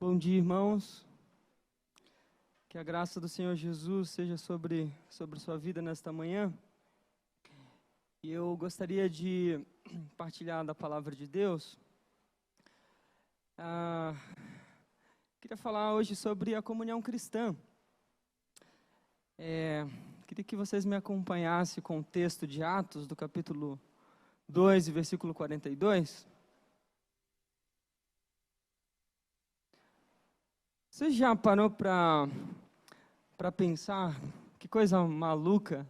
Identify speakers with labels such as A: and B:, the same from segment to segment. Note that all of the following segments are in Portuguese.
A: Bom dia, irmãos. Que a graça do Senhor Jesus seja sobre sua vida nesta manhã. E eu gostaria de partilhar da palavra de Deus. Queria falar hoje sobre a comunhão cristã. Queria que vocês me acompanhassem com o texto de Atos, do capítulo 2, versículo 42. Você já parou para pensar que coisa maluca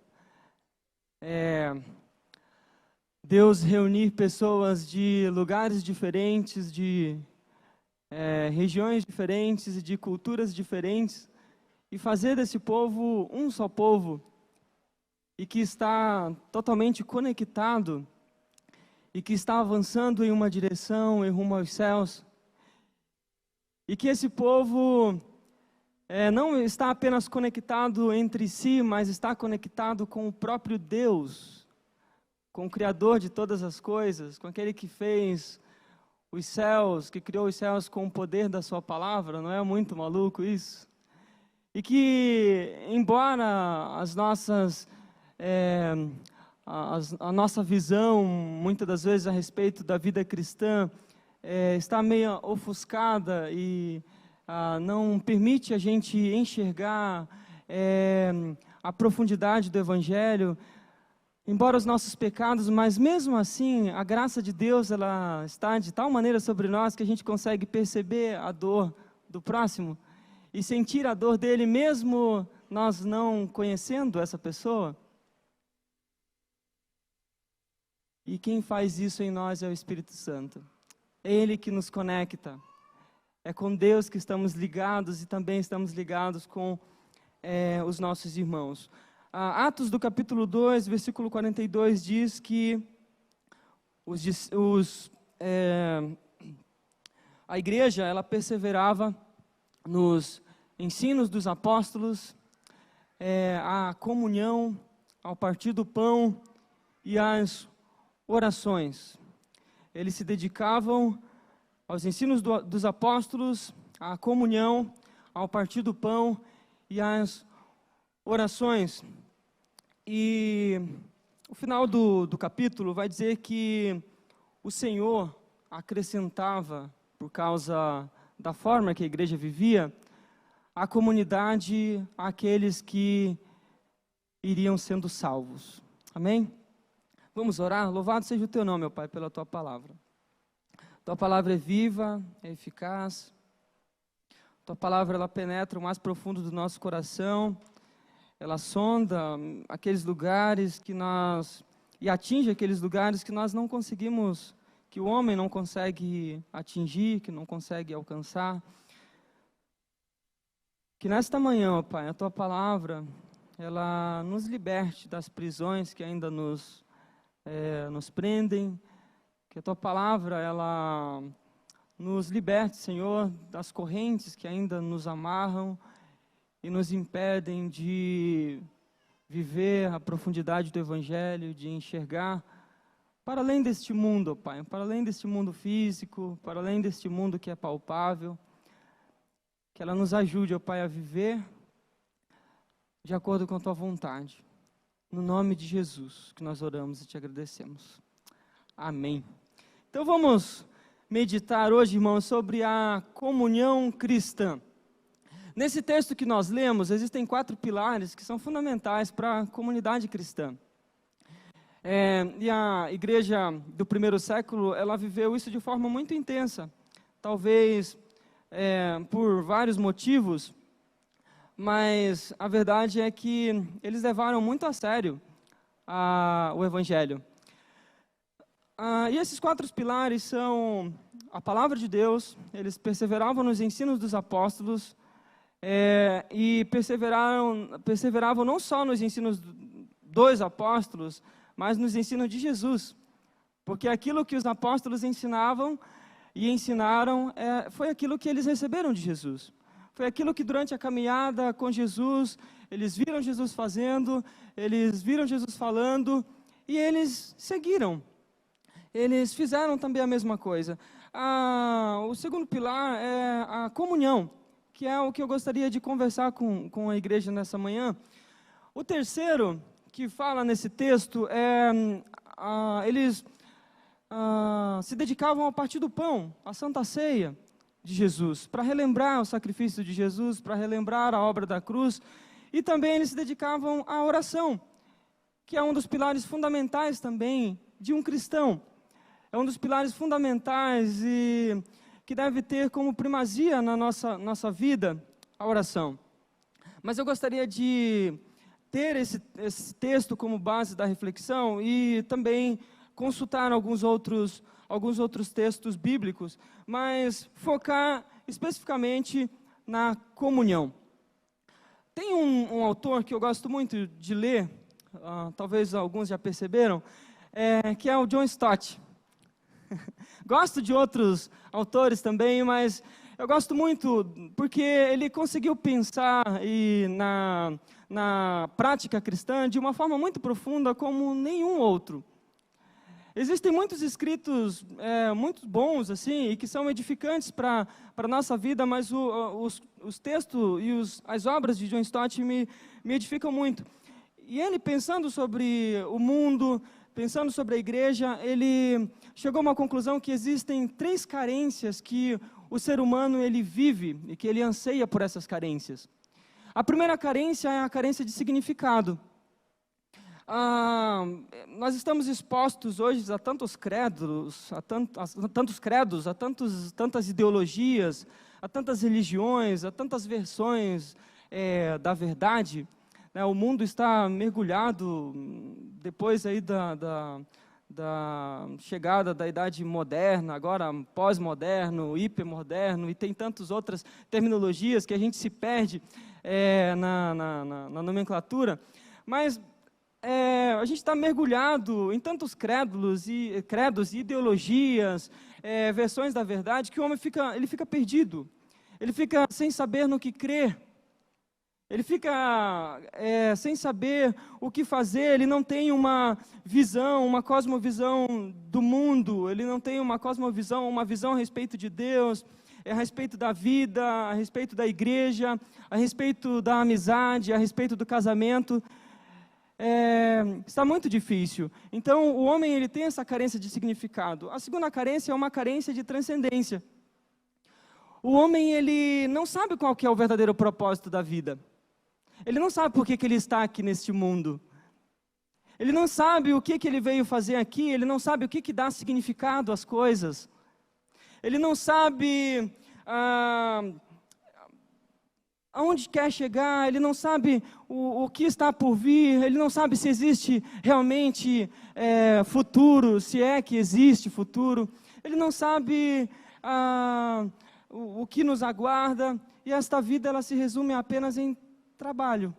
A: Deus reunir pessoas de lugares diferentes, de regiões diferentes e de culturas diferentes e fazer desse povo um só povo e que está totalmente conectado e que está avançando em uma direção, em rumo aos céus. E que esse povo não está apenas conectado entre si, mas está conectado com o próprio Deus, com o Criador de todas as coisas, com aquele que fez os céus, que criou os céus com o poder da sua palavra. Não é muito maluco isso? E que, embora a nossa visão, muitas das vezes, a respeito da vida cristã, está meio ofuscada e não permite a gente enxergar a profundidade do Evangelho, embora os nossos pecados, mas mesmo assim, a graça de Deus ela está de tal maneira sobre nós que a gente consegue perceber a dor do próximo e sentir a dor dele, mesmo nós não conhecendo essa pessoa. E quem faz isso em nós é o Espírito Santo. É Ele que nos conecta. É com Deus que estamos ligados e também estamos ligados com os nossos irmãos. Atos do capítulo 2, versículo 42 diz que a igreja ela perseverava nos ensinos dos apóstolos, a comunhão, ao partir do pão e às orações. Eles se dedicavam aos ensinos dos apóstolos, à comunhão, ao partir do pão e às orações. E o final do capítulo vai dizer que o Senhor acrescentava, por causa da forma que a igreja vivia, a comunidade àqueles que iriam sendo salvos. Amém? Vamos orar? Louvado seja o teu nome, meu Pai, pela tua palavra. Tua palavra é viva, é eficaz. Tua palavra ela penetra o mais profundo do nosso coração. Ela sonda aqueles lugares e atinge aqueles lugares que nós não conseguimos, que o homem não consegue atingir, que não consegue alcançar. Que nesta manhã, ó Pai, a tua palavra ela nos liberte das prisões que ainda nos prendem, que a tua palavra ela nos liberte, Senhor, das correntes que ainda nos amarram e nos impedem de viver a profundidade do Evangelho, de enxergar para além deste mundo, ó Pai, para além deste mundo físico, para além deste mundo que é palpável, que ela nos ajude, ó Pai, a viver de acordo com a tua vontade. No nome de Jesus que nós oramos e te agradecemos. Amém. Então vamos meditar hoje, irmãos, sobre a comunhão cristã. Nesse texto que nós lemos, existem 4 pilares que são fundamentais para a comunidade cristã. E a igreja do primeiro século, ela viveu isso de forma muito intensa. Talvez por vários motivos, mas a verdade é que eles levaram muito a sério o Evangelho. E esses 4 pilares são a palavra de Deus, eles perseveravam nos ensinos dos apóstolos, e perseveravam não só nos ensinos dos apóstolos, mas nos ensinos de Jesus. Porque aquilo que os apóstolos ensinavam e ensinaram foi aquilo que eles receberam de Jesus. Foi aquilo que durante a caminhada com Jesus, eles viram Jesus fazendo, eles viram Jesus falando, e eles seguiram. Eles fizeram também a mesma coisa. O segundo pilar é a comunhão, que é o que eu gostaria de conversar com a igreja nessa manhã. O terceiro que fala nesse texto é eles se dedicavam ao partir do pão, à Santa Ceia de Jesus, para relembrar o sacrifício de Jesus, para relembrar a obra da cruz, e também eles se dedicavam à oração, que é um dos pilares fundamentais também de um cristão. É um dos pilares fundamentais e que deve ter como primazia na nossa vida a oração. Mas eu gostaria de ter esse texto como base da reflexão e também consultar alguns outros textos bíblicos, mas focar especificamente na comunhão. Tem um autor que eu gosto muito de ler, talvez alguns já perceberam, que é o John Stott. Gosto de outros autores também, mas eu gosto muito porque ele conseguiu pensar na prática cristã de uma forma muito profunda como nenhum outro. Existem muitos escritos muito bons assim e que são edificantes para a nossa vida, mas os textos e as obras de John Stott me edificam muito. E ele, pensando sobre o mundo, pensando sobre a igreja, ele chegou a uma conclusão que existem 3 carências que o ser humano ele vive e que ele anseia por essas carências. A primeira carência é a carência de significado. Nós estamos expostos hoje a tantos credos, tantas ideologias, a tantas religiões, a tantas versões da verdade. O mundo está mergulhado, depois aí da chegada da idade moderna, agora pós-moderno, hipermoderno, e tem tantas outras terminologias que a gente se perde na nomenclatura, mas a gente está mergulhado em tantos credos e ideologias, versões da verdade, que o homem fica perdido, ele fica sem saber no que crer. Ele fica sem saber o que fazer, ele não tem uma visão, uma cosmovisão do mundo, ele não tem uma cosmovisão, uma visão a respeito de Deus, a respeito da vida, a respeito da igreja, a respeito da amizade, a respeito do casamento. Está muito difícil. Então, o homem ele tem essa carência de significado. A segunda carência é uma carência de transcendência. O homem ele não sabe qual que é o verdadeiro propósito da vida. Ele não sabe por que ele está aqui neste mundo. Ele não sabe o que ele veio fazer aqui, ele não sabe o que dá significado às coisas. Ele não sabe aonde quer chegar, ele não sabe o que está por vir, ele não sabe se existe realmente futuro, se é que existe futuro. Ele não sabe o que nos aguarda, e esta vida ela se resume apenas em trabalho.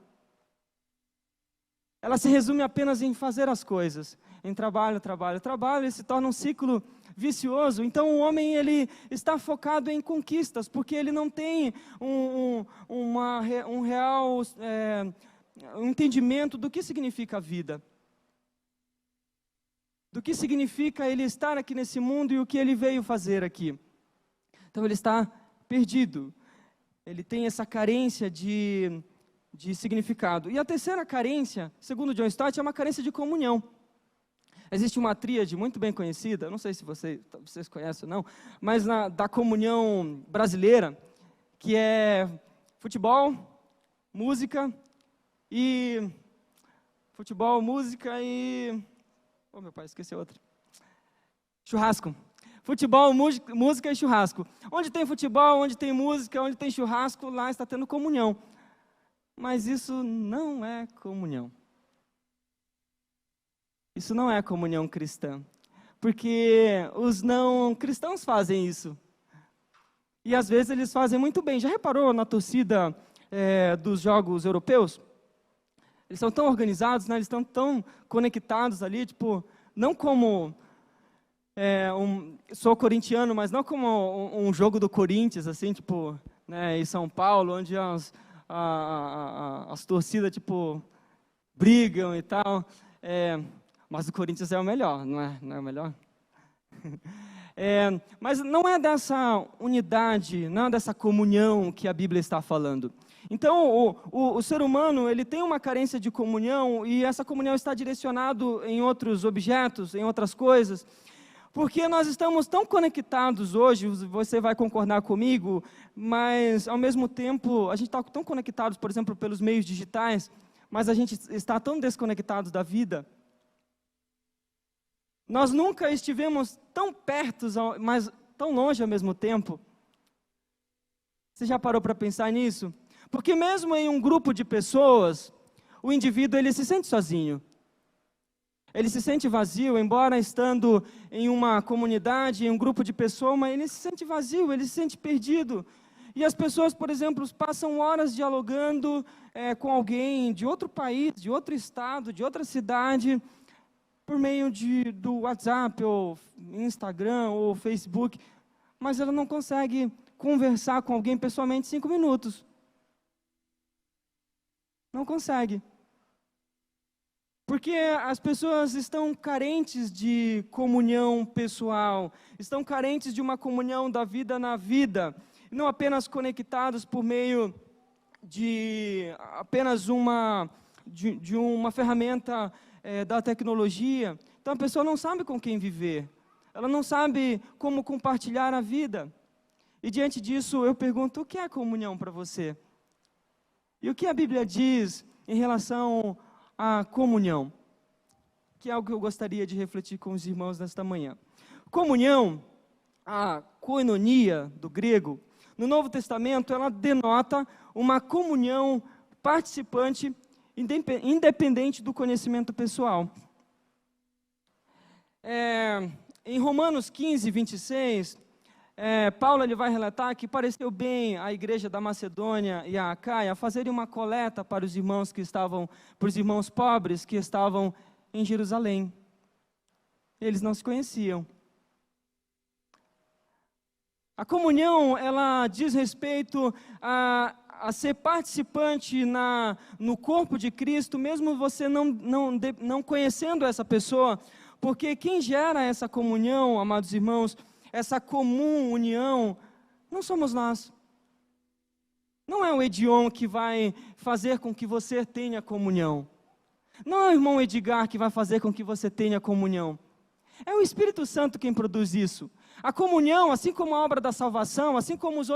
A: Ela se resume apenas em fazer as coisas, em trabalho, trabalho, trabalho, e se torna um ciclo vicioso. Então o homem ele está focado em conquistas, porque ele não tem um real entendimento do que significa a vida, do que significa ele estar aqui nesse mundo e o que ele veio fazer aqui. Então ele está perdido, ele tem essa carência de significado. E a terceira carência, segundo John Stott, é uma carência de comunhão. Existe uma tríade muito bem conhecida, não sei se vocês conhecem ou não, mas da comunhão brasileira, que é futebol, música e... Oh, meu pai, esqueci outra. Churrasco. Futebol, música e churrasco. Onde tem futebol, onde tem música, onde tem churrasco, lá está tendo comunhão. Mas isso não é comunhão. Isso não é comunhão cristã. Porque os não cristãos fazem isso. E às vezes eles fazem muito bem. Já reparou na torcida dos jogos europeus? Eles são tão organizados, né? Eles estão tão conectados ali, tipo, não como... sou corintiano, mas não como um jogo do Corinthians, assim, tipo, né, em São Paulo, onde as torcidas, tipo, brigam e tal, mas o Corinthians é o melhor, não é o melhor? Mas não é dessa unidade, não é dessa comunhão que a Bíblia está falando. Então, o ser humano, ele tem uma carência de comunhão, e essa comunhão está direcionada em outros objetos, em outras coisas, porque nós estamos tão conectados hoje, você vai concordar comigo, mas ao mesmo tempo, a gente está tão conectados, por exemplo, pelos meios digitais, mas a gente está tão desconectados da vida. Nós nunca estivemos tão perto, mas tão longe ao mesmo tempo. Você já parou para pensar nisso? Porque mesmo em um grupo de pessoas, o indivíduo ele se sente sozinho. Ele se sente vazio, embora estando em uma comunidade, em um grupo de pessoas, mas ele se sente vazio, ele se sente perdido. E as pessoas, por exemplo, passam horas dialogando com alguém de outro país, de outro estado, de outra cidade, por meio do WhatsApp, ou Instagram, ou Facebook, mas ela não consegue conversar com alguém pessoalmente 5 minutos. Não consegue. Porque as pessoas estão carentes de comunhão pessoal, estão carentes de uma comunhão da vida na vida, não apenas conectados por meio de apenas uma ferramenta da tecnologia. Então a pessoa não sabe com quem viver, ela não sabe como compartilhar a vida. E diante disso eu pergunto, o que é comunhão para você? E o que a Bíblia diz em relação a comunhão, que é algo que eu gostaria de refletir com os irmãos nesta manhã. Comunhão, a koinonia do grego, no Novo Testamento, ela denota uma comunhão participante, independente do conhecimento pessoal. Em Romanos 15, 26, Paulo ele vai relatar que pareceu bem à igreja da Macedônia e a Acaia fazerem uma coleta para os irmãos para os irmãos pobres que estavam em Jerusalém. Eles não se conheciam. A comunhão, ela diz respeito a ser participante no corpo de Cristo, mesmo você não conhecendo essa pessoa, porque quem gera essa comunhão, amados irmãos, essa comum união, não somos nós. Não é o Edion que vai fazer com que você tenha comunhão. Não é o irmão Edgar que vai fazer com que você tenha comunhão. É o Espírito Santo quem produz isso. A comunhão, assim como a obra da salvação, assim como as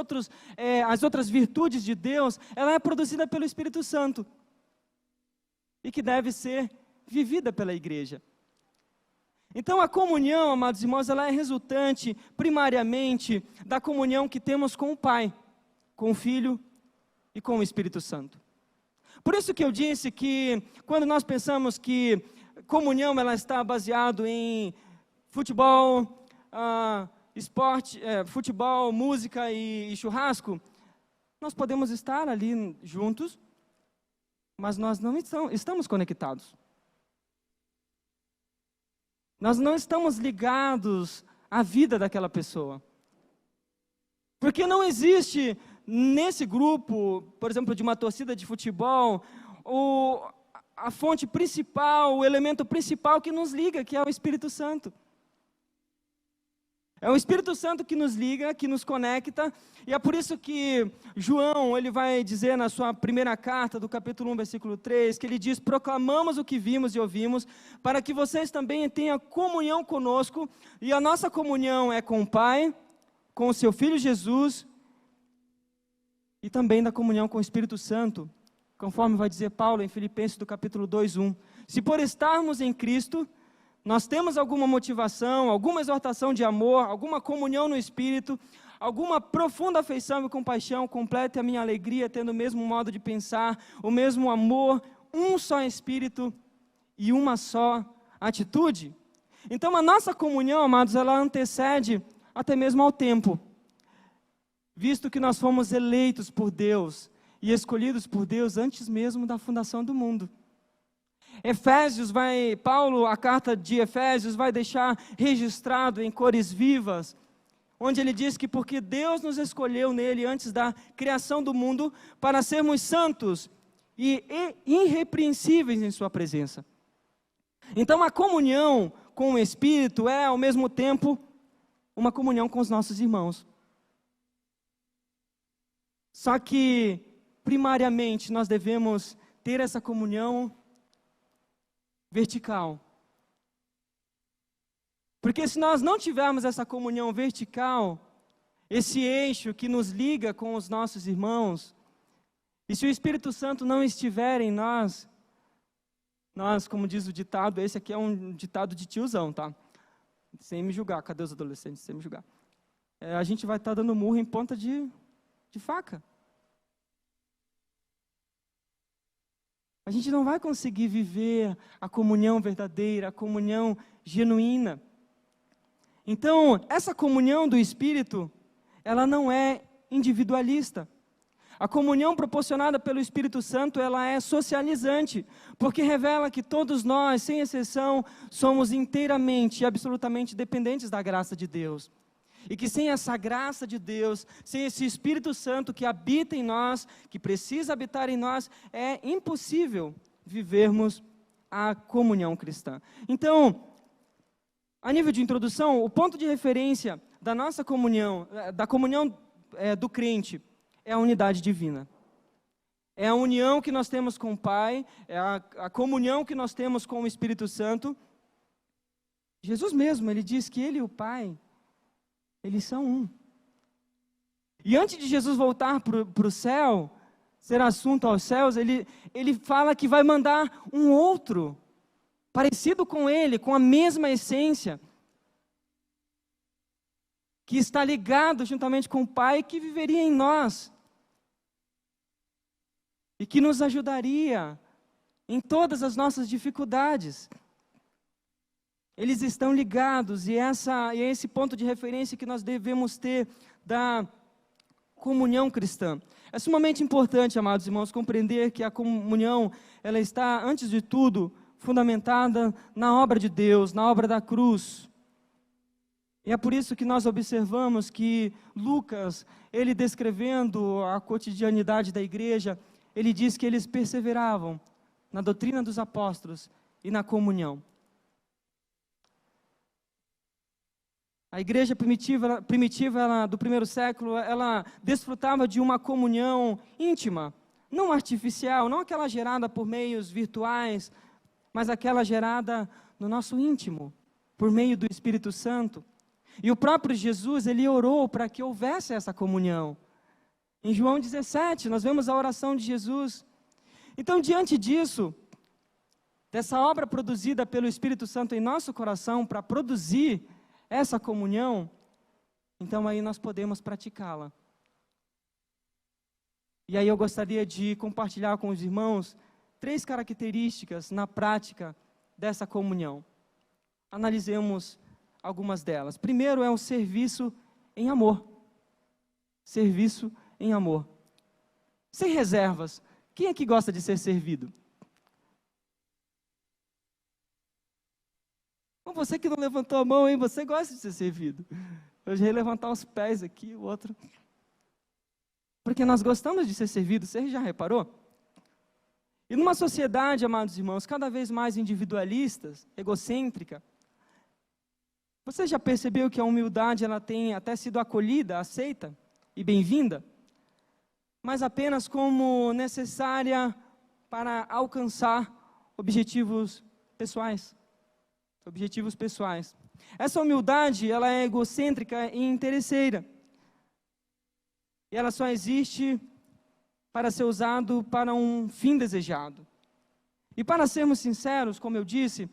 A: outras virtudes de Deus, ela é produzida pelo Espírito Santo. E que deve ser vivida pela igreja. Então a comunhão, amados irmãos, ela é resultante primariamente da comunhão que temos com o Pai, com o Filho e com o Espírito Santo. Por isso que eu disse que quando nós pensamos que comunhão ela está baseado em futebol, esporte, futebol, música e churrasco, nós podemos estar ali juntos, mas nós não estamos conectados. Nós não estamos ligados à vida daquela pessoa. Porque não existe nesse grupo, por exemplo, de uma torcida de futebol, a fonte principal, o elemento principal que nos liga, que é o Espírito Santo. É o Espírito Santo que nos liga, que nos conecta, e é por isso que João, ele vai dizer na sua primeira carta, do capítulo 1, versículo 3, que ele diz, proclamamos o que vimos e ouvimos, para que vocês também tenham comunhão conosco, e a nossa comunhão é com o Pai, com o seu Filho Jesus, e também da comunhão com o Espírito Santo, conforme vai dizer Paulo em Filipenses, do capítulo 2, 1. Se por estarmos em Cristo, nós temos alguma motivação, alguma exortação de amor, alguma comunhão no Espírito, alguma profunda afeição e compaixão, complete a minha alegria, tendo o mesmo modo de pensar, o mesmo amor, um só Espírito e uma só atitude. Então a nossa comunhão, amados, ela antecede até mesmo ao tempo, visto que nós fomos eleitos por Deus e escolhidos por Deus antes mesmo da fundação do mundo. Paulo, a carta de Efésios vai deixar registrado em cores vivas, onde ele diz que porque Deus nos escolheu nele antes da criação do mundo, para sermos santos e irrepreensíveis em sua presença. Então a comunhão com o Espírito é ao mesmo tempo uma comunhão com os nossos irmãos. Só que, primariamente, nós devemos ter essa comunhão vertical. Porque se nós não tivermos essa comunhão vertical, esse eixo que nos liga com os nossos irmãos, e se o Espírito Santo não estiver em nós, como diz o ditado, esse aqui é um ditado de tiozão, tá? Sem me julgar, cadê os adolescentes? Sem me julgar. A gente vai estar dando murro em ponta de faca. A gente não vai conseguir viver a comunhão verdadeira, a comunhão genuína. Então, essa comunhão do Espírito, ela não é individualista. A comunhão proporcionada pelo Espírito Santo, ela é socializante, porque revela que todos nós, sem exceção, somos inteiramente e absolutamente dependentes da graça de Deus. E que sem essa graça de Deus, sem esse Espírito Santo que habita em nós, que precisa habitar em nós, é impossível vivermos a comunhão cristã. Então, a nível de introdução, o ponto de referência da nossa comunhão, da comunhão do crente, é a unidade divina. É a união que nós temos com o Pai, é a comunhão que nós temos com o Espírito Santo. Jesus mesmo, ele diz que ele e o Pai, eles são um. E antes de Jesus voltar para o céu, ser assunto aos céus, ele fala que vai mandar um outro, parecido com ele, com a mesma essência, que está ligado juntamente com o Pai, que viveria em nós. E que nos ajudaria em todas as nossas dificuldades. Eles estão ligados, e é esse ponto de referência que nós devemos ter da comunhão cristã. É sumamente importante, amados irmãos, compreender que a comunhão, ela está, antes de tudo, fundamentada na obra de Deus, na obra da cruz. E é por isso que nós observamos que Lucas, ele descrevendo a cotidianidade da igreja, ele diz que eles perseveravam na doutrina dos apóstolos e na comunhão. A igreja primitiva ela, do primeiro século, ela desfrutava de uma comunhão íntima, não artificial, não aquela gerada por meios virtuais, mas aquela gerada no nosso íntimo, por meio do Espírito Santo. E o próprio Jesus, ele orou para que houvesse essa comunhão. Em João 17, nós vemos a oração de Jesus. Então, diante disso, dessa obra produzida pelo Espírito Santo em nosso coração para produzir essa comunhão, então aí nós podemos praticá-la. E aí eu gostaria de compartilhar com os irmãos 3 características na prática dessa comunhão. Analisemos algumas delas. Primeiro é o serviço em amor. Serviço em amor. Sem reservas. Quem aqui gosta de ser servido? Você que não levantou a mão, hein? Você gosta de ser servido. Eu já ia levantar os pés aqui, o outro. Porque nós gostamos de ser servidos, você já reparou? E numa sociedade, amados irmãos, cada vez mais individualistas, egocêntrica, você já percebeu que a humildade ela tem até sido acolhida, aceita e bem-vinda? Mas apenas como necessária para alcançar objetivos pessoais. Essa humildade, ela é egocêntrica e interesseira. E ela só existe para ser usado para um fim desejado. E para sermos sinceros, como eu disse,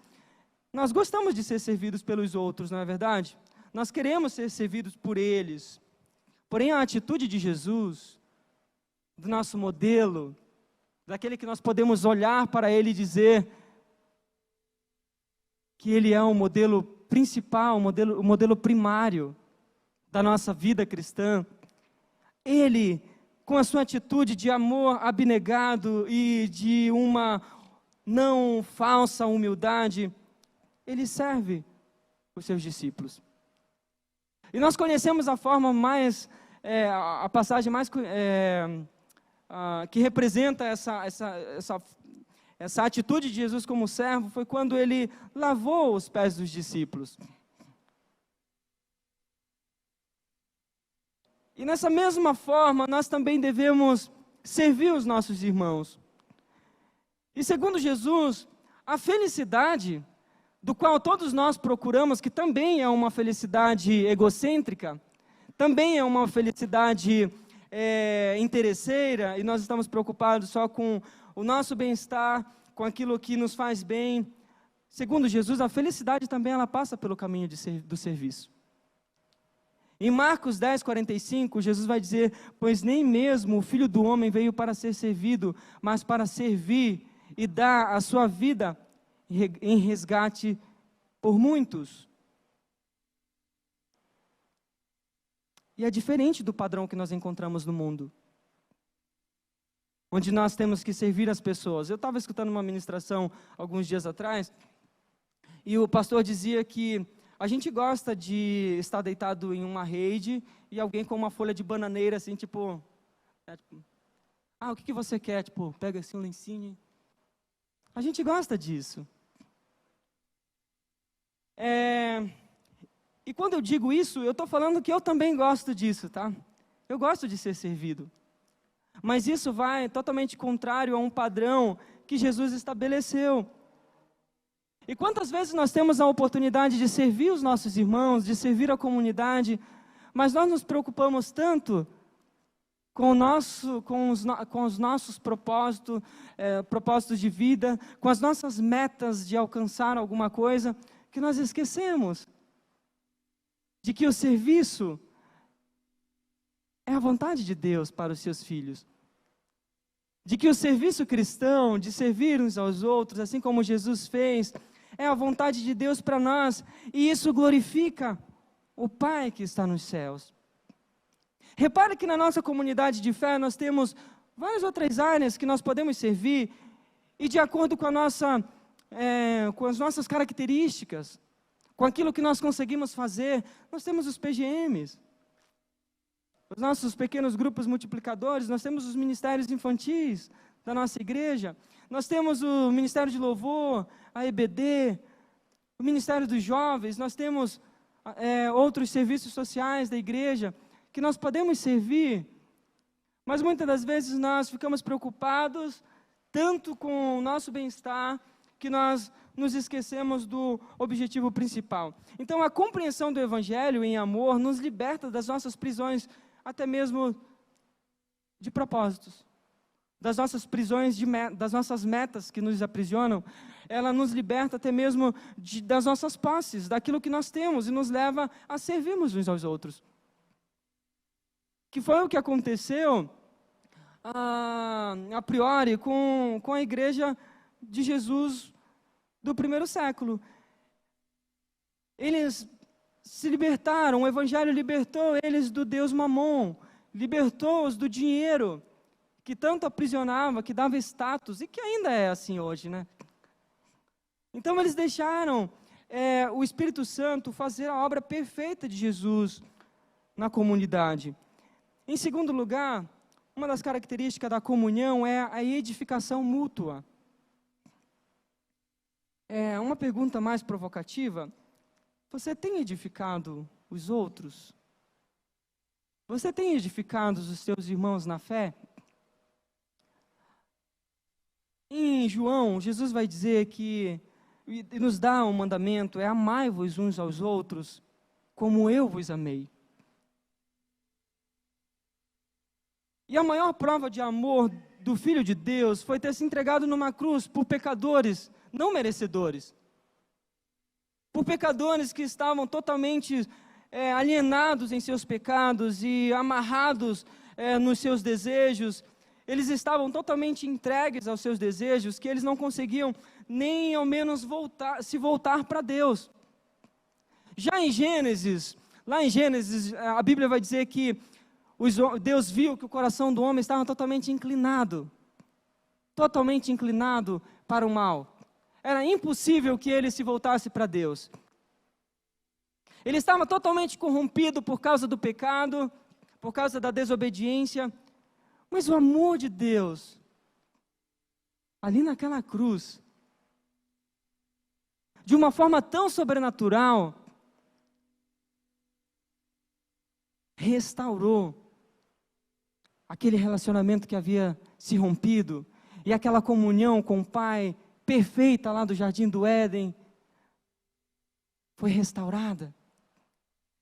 A: nós gostamos de ser servidos pelos outros, não é verdade? Nós queremos ser servidos por eles. Porém, a atitude de Jesus, do nosso modelo, daquele que nós podemos olhar para ele e dizer que ele é o modelo principal, o modelo primário da nossa vida cristã. Ele, com a sua atitude de amor abnegado e de uma não falsa humildade, ele serve os seus discípulos. E nós conhecemos a forma mais, a passagem mais que representa essa atitude de Jesus como servo, foi quando ele lavou os pés dos discípulos. E nessa mesma forma, nós também devemos servir os nossos irmãos. E segundo Jesus, a felicidade, do qual todos nós procuramos, que também é uma felicidade egocêntrica, também é uma felicidade interesseira, e nós estamos preocupados só com o nosso bem-estar, com aquilo que nos faz bem. Segundo Jesus, a felicidade também ela passa pelo caminho do serviço. Em Marcos 10, 45, Jesus vai dizer: pois nem mesmo o Filho do Homem veio para ser servido, mas para servir e dar a sua vida em resgate por muitos. E é diferente do padrão que nós encontramos no mundo, onde nós temos que servir as pessoas. Eu estava escutando uma ministração alguns dias atrás, e o pastor dizia que a gente gosta de estar deitado em uma rede e alguém com uma folha de bananeira, assim, tipo, o que você quer? Tipo, pega assim um lencinho. A gente gosta disso. E quando eu digo isso, eu estou falando que eu também gosto disso, tá? Eu gosto de ser servido. Mas isso vai totalmente contrário a um padrão que Jesus estabeleceu. E quantas vezes nós temos a oportunidade de servir os nossos irmãos, de servir a comunidade, mas nós nos preocupamos tanto com os nossos propósitos de vida, com as nossas metas de alcançar alguma coisa, que nós esquecemos de que o serviço é a vontade de Deus para os seus filhos. De que o serviço cristão, de servir uns aos outros, assim como Jesus fez, é a vontade de Deus para nós, e isso glorifica o Pai que está nos céus. Repare que na nossa comunidade de fé nós temos várias outras áreas que nós podemos servir, e de acordo com com as nossas características, com aquilo que nós conseguimos fazer, nós temos os PGMs, os nossos pequenos grupos multiplicadores, nós temos os ministérios infantis da nossa igreja, nós temos o Ministério de Louvor, a EBD, o Ministério dos Jovens, nós temos outros serviços sociais da igreja, que nós podemos servir, mas muitas das vezes nós ficamos preocupados tanto com o nosso bem-estar, que nós nos esquecemos do objetivo principal. Então a compreensão do Evangelho em amor nos liberta das nossas prisões, até mesmo de propósitos, das nossas prisões, das nossas metas que nos aprisionam. Ela nos liberta até mesmo das nossas posses, daquilo que nós temos, e nos leva a servirmos uns aos outros. Que foi o que aconteceu, a priori, com a igreja de Jesus do primeiro século. Eles se libertaram, o Evangelho libertou eles do Deus Mamon, libertou-os do dinheiro, que tanto aprisionava, que dava status, e que ainda é assim hoje, né? Então eles deixaram o Espírito Santo fazer a obra perfeita de Jesus na comunidade. Em segundo lugar, uma das características da comunhão é a edificação mútua. Uma pergunta mais provocativa: você tem edificado os outros? Você tem edificado os seus irmãos na fé? Em João, Jesus vai dizer que, e nos dá um mandamento, amai-vos uns aos outros, como eu vos amei. E a maior prova de amor do Filho de Deus foi ter se entregado numa cruz por pecadores não merecedores. Por pecadores que estavam totalmente alienados em seus pecados e amarrados nos seus desejos. Eles estavam totalmente entregues aos seus desejos, que eles não conseguiam nem ao menos se voltar para Deus. Já em Gênesis, lá em Gênesis, a Bíblia vai dizer que Deus viu que o coração do homem estava totalmente inclinado para o mal. Era impossível que ele se voltasse para Deus. Ele estava totalmente corrompido por causa do pecado, por causa da desobediência. Mas o amor de Deus, ali naquela cruz, de uma forma tão sobrenatural, restaurou aquele relacionamento que havia se rompido, e aquela comunhão com o Pai perfeita lá do Jardim do Éden, foi restaurada.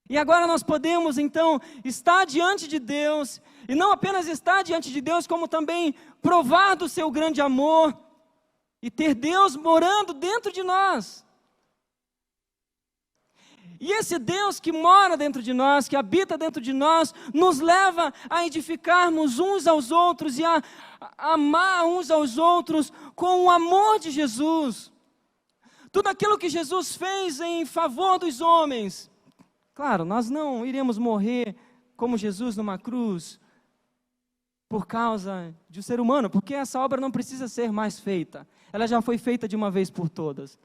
A: E agora nós podemos então estar diante de Deus, e não apenas estar diante de Deus, como também provar do seu grande amor, e ter Deus morando dentro de nós. E esse Deus que mora dentro de nós, que habita dentro de nós, nos leva a edificarmos uns aos outros e a amar uns aos outros com o amor de Jesus. Tudo aquilo que Jesus fez em favor dos homens. Claro, nós não iremos morrer como Jesus numa cruz por causa de um ser humano, porque essa obra não precisa ser mais feita. Ela já foi feita de uma vez por todas.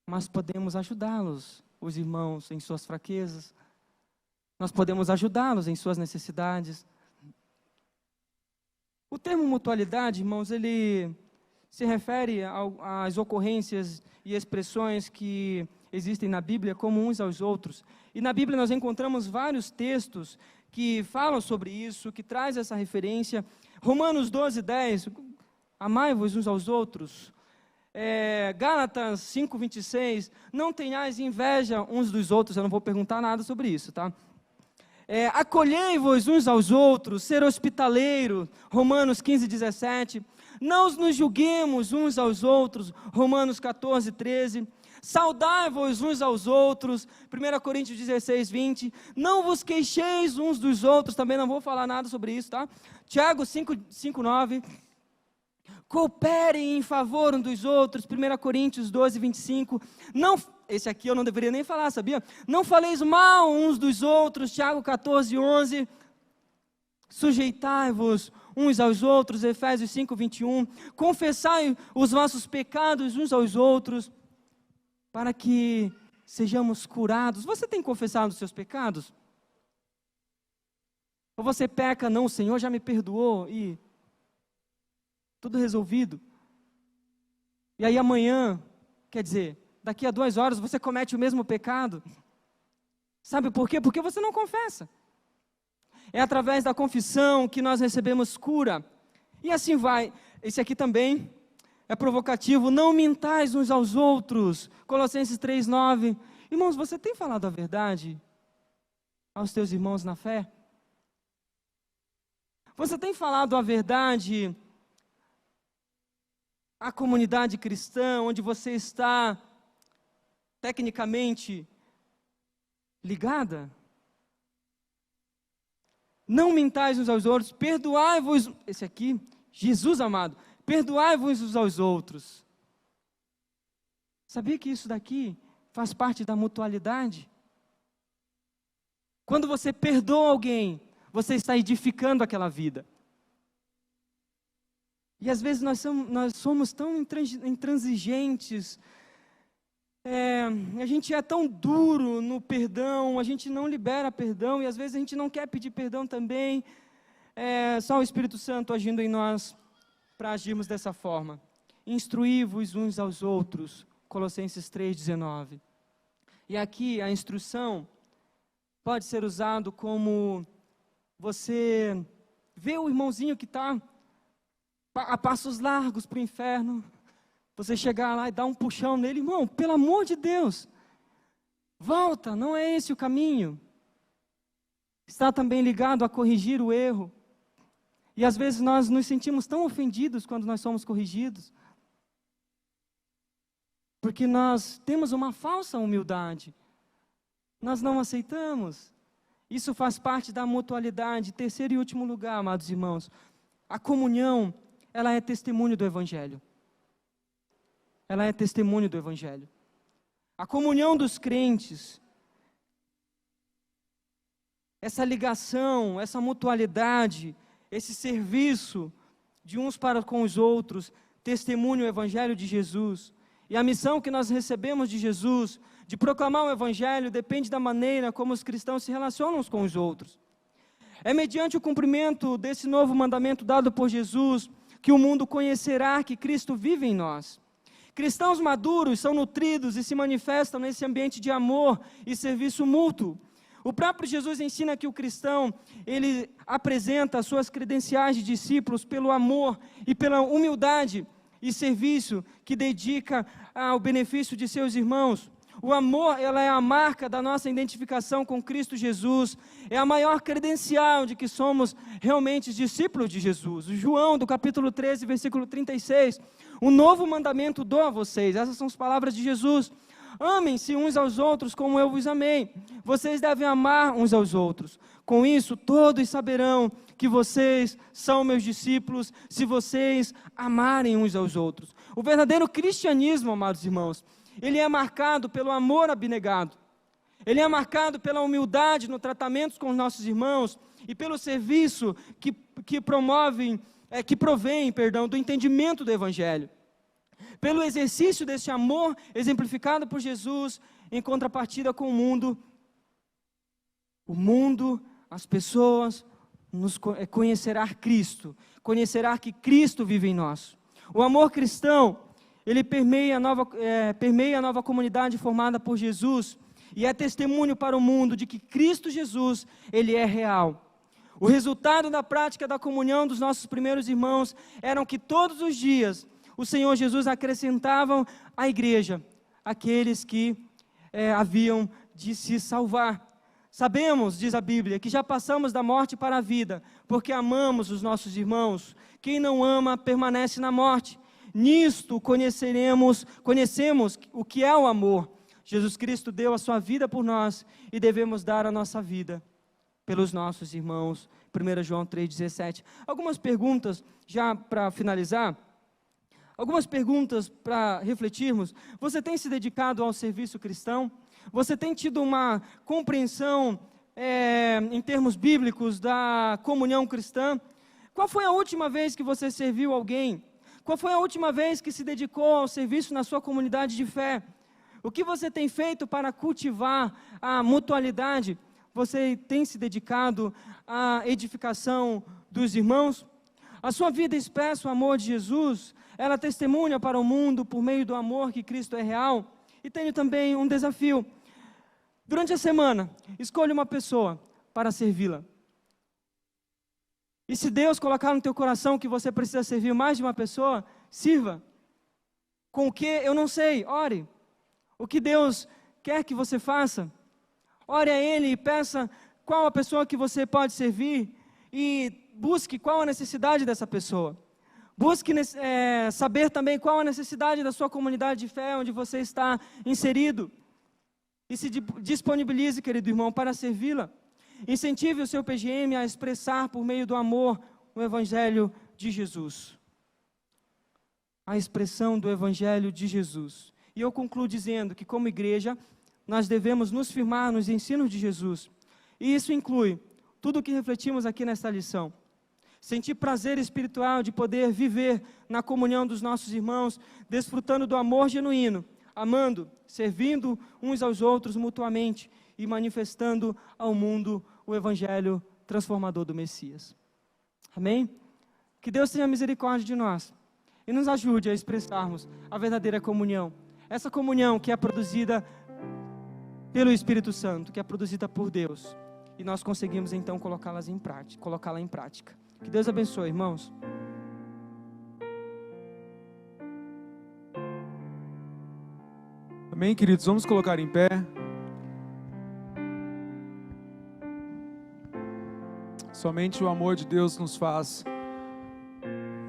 A: Mas podemos ajudá-los, os irmãos, em suas fraquezas. Nós podemos ajudá-los em suas necessidades. O termo mutualidade, irmãos, ele se refere às ocorrências e expressões que existem na Bíblia como uns aos outros. E na Bíblia nós encontramos vários textos que falam sobre isso, que traz essa referência. Romanos 12:10, amai-vos uns aos outros. Gálatas 5:26, não tenhais inveja uns dos outros. Eu não vou perguntar nada sobre isso, tá? Acolhei-vos uns aos outros, ser hospitaleiro, Romanos 15:17, não nos julguemos uns aos outros, Romanos 14:13, saudai-vos uns aos outros, 1 Coríntios 16:20, não vos queixeis uns dos outros, também não vou falar nada sobre isso, tá? Tiago 5:9, cooperem em favor uns dos outros, 1 Coríntios 12:25, esse aqui eu não deveria nem falar, sabia? Não faleis mal uns dos outros, Tiago 14:11, sujeitai-vos uns aos outros, Efésios 5:21, confessai os vossos pecados uns aos outros, para que sejamos curados. Você tem confessado os seus pecados? Ou você peca, não, o Senhor já me perdoou e tudo resolvido. E aí amanhã, quer dizer, daqui a 2 horas você comete o mesmo pecado. Sabe por quê? Porque você não confessa. É através da confissão que nós recebemos cura. E assim vai. Esse aqui também é provocativo. Não mintais uns aos outros. Colossenses 3:9. Irmãos, você tem falado a verdade aos teus irmãos na fé? Você tem falado a verdade à comunidade cristã, onde você está tecnicamente ligada? Não mintais uns aos outros, perdoai-vos, esse aqui, Jesus amado, perdoai-vos uns aos outros. Sabia que isso daqui faz parte da mutualidade? Quando você perdoa alguém, você está edificando aquela vida. E às vezes nós somos tão intransigentes, a gente é tão duro no perdão, a gente não libera perdão, e às vezes a gente não quer pedir perdão também. Só o Espírito Santo agindo em nós para agirmos dessa forma. Instruí-vos uns aos outros, Colossenses 3:19. E aqui a instrução pode ser usado como você vê o irmãozinho que está a passos largos para o inferno, você chegar lá e dar um puxão nele, irmão, pelo amor de Deus, volta, não é esse o caminho. Está também ligado a corrigir o erro, e às vezes nós nos sentimos tão ofendidos quando nós somos corrigidos, porque nós temos uma falsa humildade, nós não aceitamos. Isso faz parte da mutualidade. Terceiro e último lugar, amados irmãos, a comunhão, ela é testemunho do Evangelho. Ela é testemunho do Evangelho. A comunhão dos crentes, essa ligação, essa mutualidade, esse serviço de uns para com os outros, testemunho o Evangelho de Jesus. E a missão que nós recebemos de Jesus, de proclamar o Evangelho, depende da maneira como os cristãos se relacionam uns com os outros. É mediante o cumprimento desse novo mandamento dado por Jesus, que o mundo conhecerá que Cristo vive em nós. Cristãos maduros são nutridos e se manifestam nesse ambiente de amor e serviço mútuo. O próprio Jesus ensina que o cristão, ele apresenta as suas credenciais de discípulos pelo amor e pela humildade e serviço que dedica ao benefício de seus irmãos. O amor, ela é a marca da nossa identificação com Cristo Jesus, é a maior credencial de que somos realmente discípulos de Jesus. João, do capítulo 13, versículo 36, um novo mandamento dou a vocês, essas são as palavras de Jesus: amem-se uns aos outros como eu vos amei, vocês devem amar uns aos outros, com isso todos saberão que vocês são meus discípulos, se vocês amarem uns aos outros. O verdadeiro cristianismo, amados irmãos, ele é marcado pelo amor abnegado, ele é marcado pela humildade no tratamento com os nossos irmãos e pelo serviço que provém, do entendimento do Evangelho, pelo exercício desse amor exemplificado por Jesus em contrapartida com o mundo, as pessoas, conhecerá Cristo, conhecerá que Cristo vive em nós. O amor cristão, ele permeia a nova comunidade formada por Jesus e é testemunho para o mundo de que Cristo Jesus, ele é real. O resultado da prática da comunhão dos nossos primeiros irmãos eram que todos os dias o Senhor Jesus acrescentava à igreja aqueles que haviam de se salvar. Sabemos, diz a Bíblia, que já passamos da morte para a vida, porque amamos os nossos irmãos. Quem não ama permanece na morte. Nisto conhecemos o que é o amor. Jesus Cristo deu a sua vida por nós e devemos dar a nossa vida pelos nossos irmãos. 1 João 3,17. Algumas perguntas já para finalizar. Algumas perguntas para refletirmos. Você tem se dedicado ao serviço cristão? Você tem tido uma compreensão em termos bíblicos da comunhão cristã? Qual foi a última vez que você serviu alguém? Qual foi a última vez que se dedicou ao serviço na sua comunidade de fé? O que você tem feito para cultivar a mutualidade? Você tem se dedicado à edificação dos irmãos? A sua vida expressa o amor de Jesus? Ela testemunha para o mundo por meio do amor que Cristo é real? E tenho também um desafio. Durante a semana, escolha uma pessoa para servi-la. E se Deus colocar no teu coração que você precisa servir mais de uma pessoa, sirva. Com o que? Eu não sei, ore. O que Deus quer que você faça? Ore a Ele e peça qual a pessoa que você pode servir e busque qual a necessidade dessa pessoa. Busque saber também qual a necessidade da sua comunidade de fé, onde você está inserido. E se disponibilize, querido irmão, para servi-la. Incentive o seu PGM a expressar por meio do amor o Evangelho de Jesus. A expressão do Evangelho de Jesus. E eu concluo dizendo que, como igreja, nós devemos nos firmar nos ensinos de Jesus. E isso inclui tudo o que refletimos aqui nesta lição. Sentir prazer espiritual de poder viver na comunhão dos nossos irmãos, desfrutando do amor genuíno, amando, servindo uns aos outros mutuamente e manifestando ao mundo o Evangelho transformador do Messias. Amém? Que Deus tenha misericórdia de nós e nos ajude a expressarmos a verdadeira comunhão. Essa comunhão que é produzida pelo Espírito Santo, que é produzida por Deus. E nós conseguimos então colocá-la em prática. Que Deus abençoe, irmãos.
B: Amém, queridos? Vamos colocar em pé. Somente o amor de Deus nos faz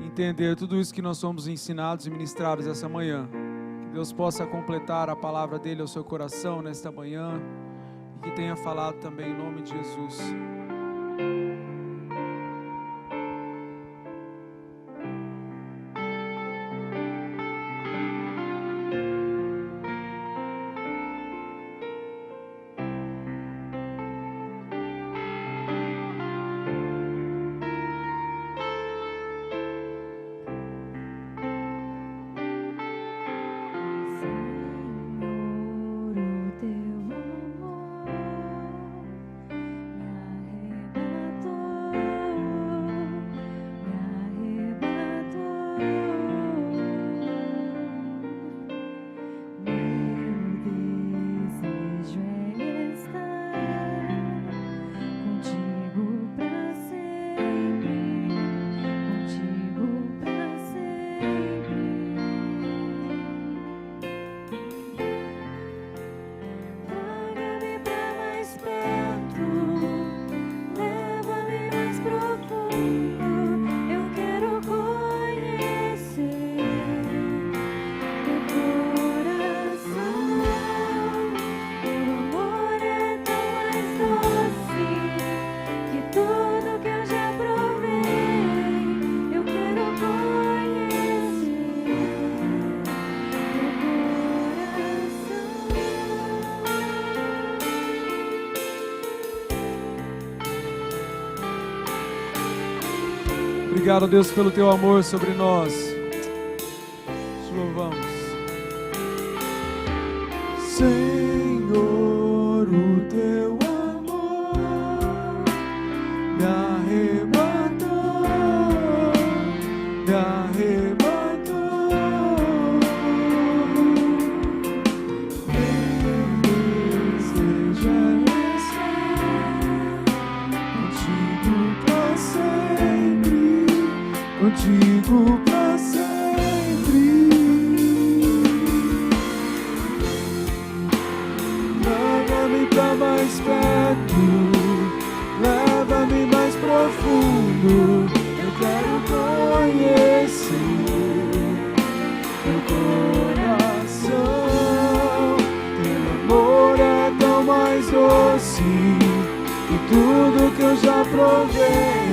B: entender tudo isso que nós somos ensinados e ministrados essa manhã. Que Deus possa completar a palavra dele ao seu coração nesta manhã e que tenha falado também em nome de Jesus.
C: Senhor, o teu amor me
B: Obrigado, Deus, pelo teu amor sobre nós. Te louvamos. Senhor, o teu amor me arrebatou, me arrebatou. Meu desejo é estar contigo pra sempre, contigo pra sempre. Leva-me pra mais perto, leva-me mais profundo. Eu quero conhecer teu coração. Teu amor é tão mais doce que tudo que eu já provei.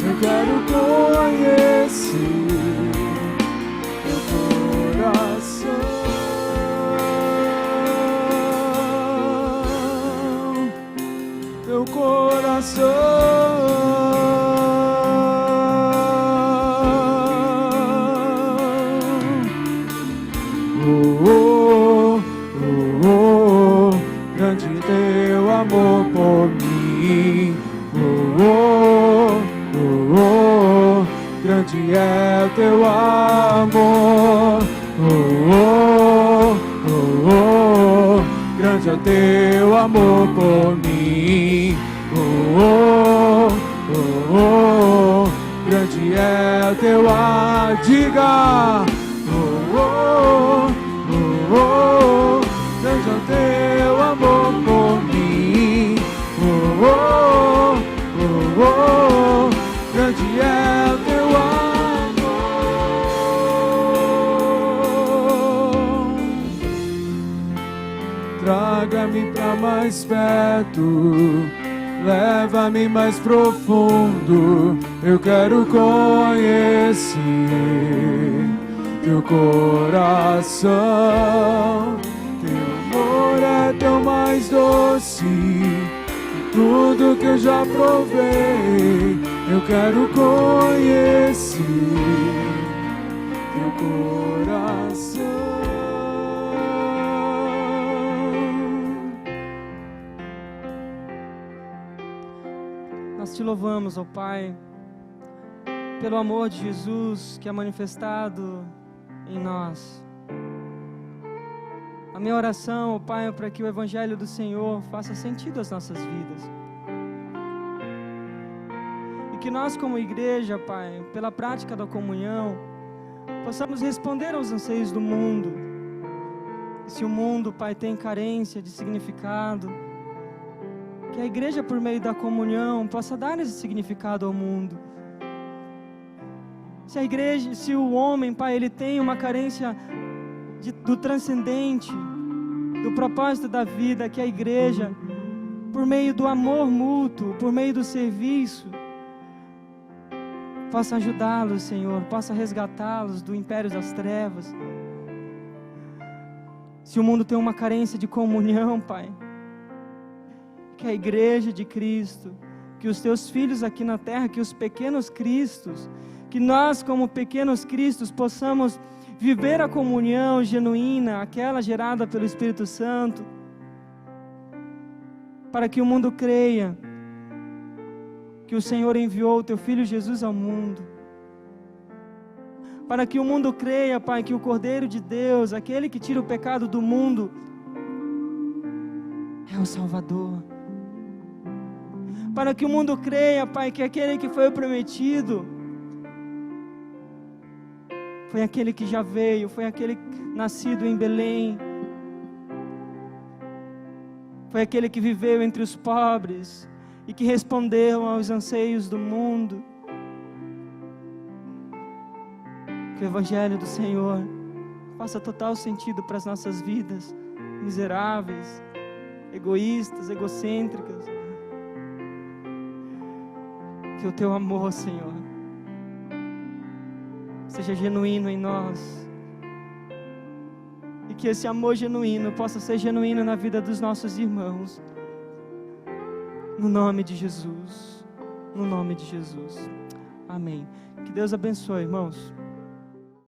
B: Eu quero conhecer teu coração. Teu coração. Grande teu amor por mim. Grande é o teu amor. Grande é o teu amor por mim. Grande é o teu amor. Diga. Grande é o teu amor por mim. Grande é o teu amor. Traga-me pra mais perto, leva-me mais profundo. Eu quero conhecer teu coração. Teu amor é tão mais doce que tudo que eu já provei. Eu quero conhecer teu coração.
A: Nós te louvamos, ó Pai, pelo amor de Jesus que é manifestado em nós. A minha oração, ó Pai, é para que o Evangelho do Senhor faça sentido às nossas vidas. E que nós, como igreja, Pai, pela prática da comunhão, possamos responder aos anseios do mundo. E se o mundo, Pai, tem carência de significado, que a igreja, por meio da comunhão, possa dar esse significado ao mundo. Se a igreja, se o homem, Pai, ele tem uma carência do transcendente, do propósito da vida, que a igreja, por meio do amor mútuo, por meio do serviço, possa ajudá-los, Senhor, possa resgatá-los do império das trevas. Se o mundo tem uma carência de comunhão, Pai, que a igreja de Cristo, que os teus filhos aqui na terra, que os pequenos cristos, que nós como pequenos cristos possamos viver a comunhão genuína, aquela gerada pelo Espírito Santo, para que o mundo creia que o Senhor enviou o teu Filho Jesus ao mundo, para que o mundo creia, Pai, que o Cordeiro de Deus, aquele que tira o pecado do mundo, é o Salvador, para que o mundo creia, Pai, que aquele que foi o prometido foi aquele que já veio, foi aquele nascido em Belém, foi aquele que viveu entre os pobres e que respondeu aos anseios do mundo. Que o Evangelho do Senhor faça total sentido para as nossas vidas miseráveis, egoístas, egocêntricas. Que o teu amor, Senhor, seja genuíno em nós, e que esse amor genuíno possa ser genuíno na vida dos nossos irmãos, no nome de Jesus, no nome de Jesus, Amém. Que Deus abençoe, irmãos.